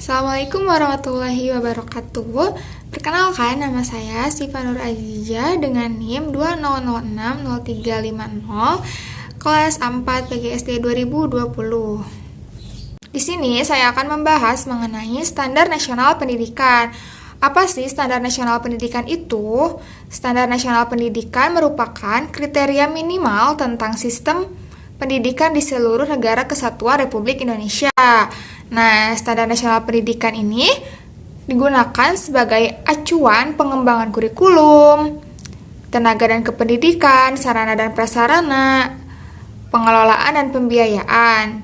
Assalamualaikum warahmatullahi wabarakatuh. Perkenalkan, nama saya Siva Nur Azizah dengan NIM 20060350 kelas 4 PGSD 2020. Di sini saya akan membahas mengenai Standar Nasional Pendidikan. Apa sih Standar Nasional Pendidikan itu? Standar Nasional Pendidikan merupakan kriteria minimal tentang sistem pendidikan di seluruh negara kesatuan Republik Indonesia. Nah, Standar Nasional Pendidikan ini digunakan sebagai acuan pengembangan kurikulum, tenaga dan kependidikan, sarana dan prasarana, pengelolaan dan pembiayaan.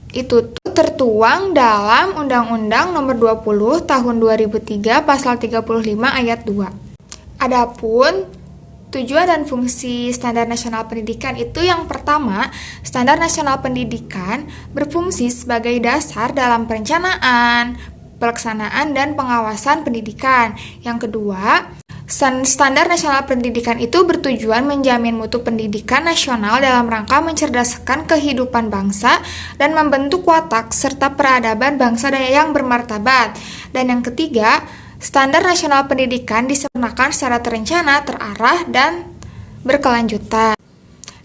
Itu tertuang dalam Undang-Undang Nomor 20 Tahun 2003 Pasal 35 Ayat 2. Adapun tujuan dan fungsi Standar Nasional Pendidikan itu yang pertama, Standar Nasional Pendidikan berfungsi sebagai dasar dalam perencanaan, pelaksanaan, dan pengawasan pendidikan. Yang kedua, Standar Nasional Pendidikan itu bertujuan menjamin mutu pendidikan nasional dalam rangka mencerdaskan kehidupan bangsa dan membentuk watak serta peradaban bangsa yang bermartabat. Dan yang ketiga, Standar Nasional Pendidikan disempurnakan secara terencana, terarah, dan berkelanjutan.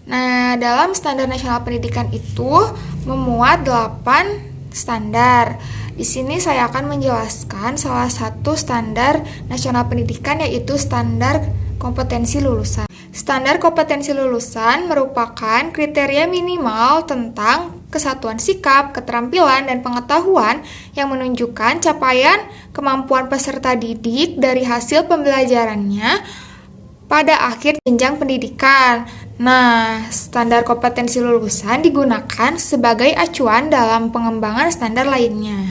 Nah, dalam Standar Nasional Pendidikan itu memuat 8 standar. Di sini saya akan menjelaskan salah satu Standar Nasional Pendidikan, yaitu Standar Kompetensi Lulusan. Standar kompetensi lulusan merupakan kriteria minimal tentang kesatuan sikap, keterampilan, dan pengetahuan yang menunjukkan capaian kemampuan peserta didik dari hasil pembelajarannya pada akhir jenjang pendidikan. Nah, standar kompetensi lulusan digunakan sebagai acuan dalam pengembangan standar lainnya.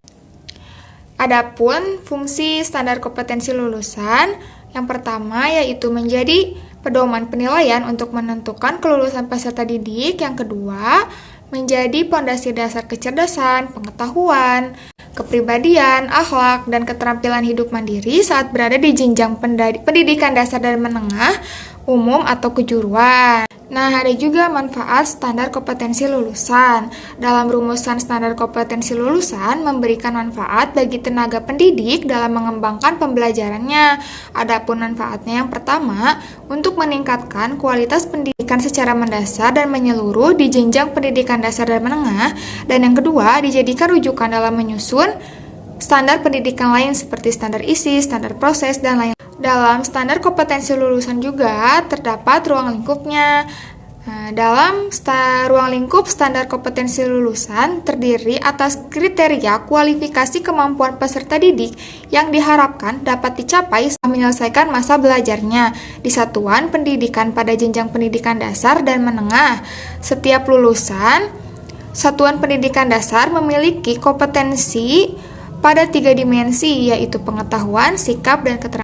Adapun fungsi standar kompetensi lulusan, yang pertama yaitu menjadi pedoman penilaian untuk menentukan kelulusan peserta didik. Yang kedua, menjadi pondasi dasar kecerdasan, pengetahuan, kepribadian, akhlak, dan keterampilan hidup mandiri saat berada di jenjang pendidikan dasar dan menengah, umum atau kejuruan. Nah, ada juga manfaat standar kompetensi lulusan. Dalam rumusan standar kompetensi lulusan memberikan manfaat bagi tenaga pendidik dalam mengembangkan pembelajarannya. Adapun manfaatnya yang pertama, untuk meningkatkan kualitas pendidikan secara mendasar dan menyeluruh di jenjang pendidikan dasar dan menengah. Dan yang kedua, dijadikan rujukan dalam menyusun standar pendidikan lain seperti standar isi, standar proses, dan lain. Dalam standar kompetensi lulusan juga terdapat ruang lingkupnya. Dalam ruang lingkup standar kompetensi lulusan terdiri atas kriteria kualifikasi kemampuan peserta didik yang diharapkan dapat dicapai setelah menyelesaikan masa belajarnya di satuan pendidikan pada jenjang pendidikan dasar dan menengah. Setiap lulusan satuan pendidikan dasar memiliki kompetensi pada 3 dimensi, yaitu pengetahuan, sikap, dan keterampilan.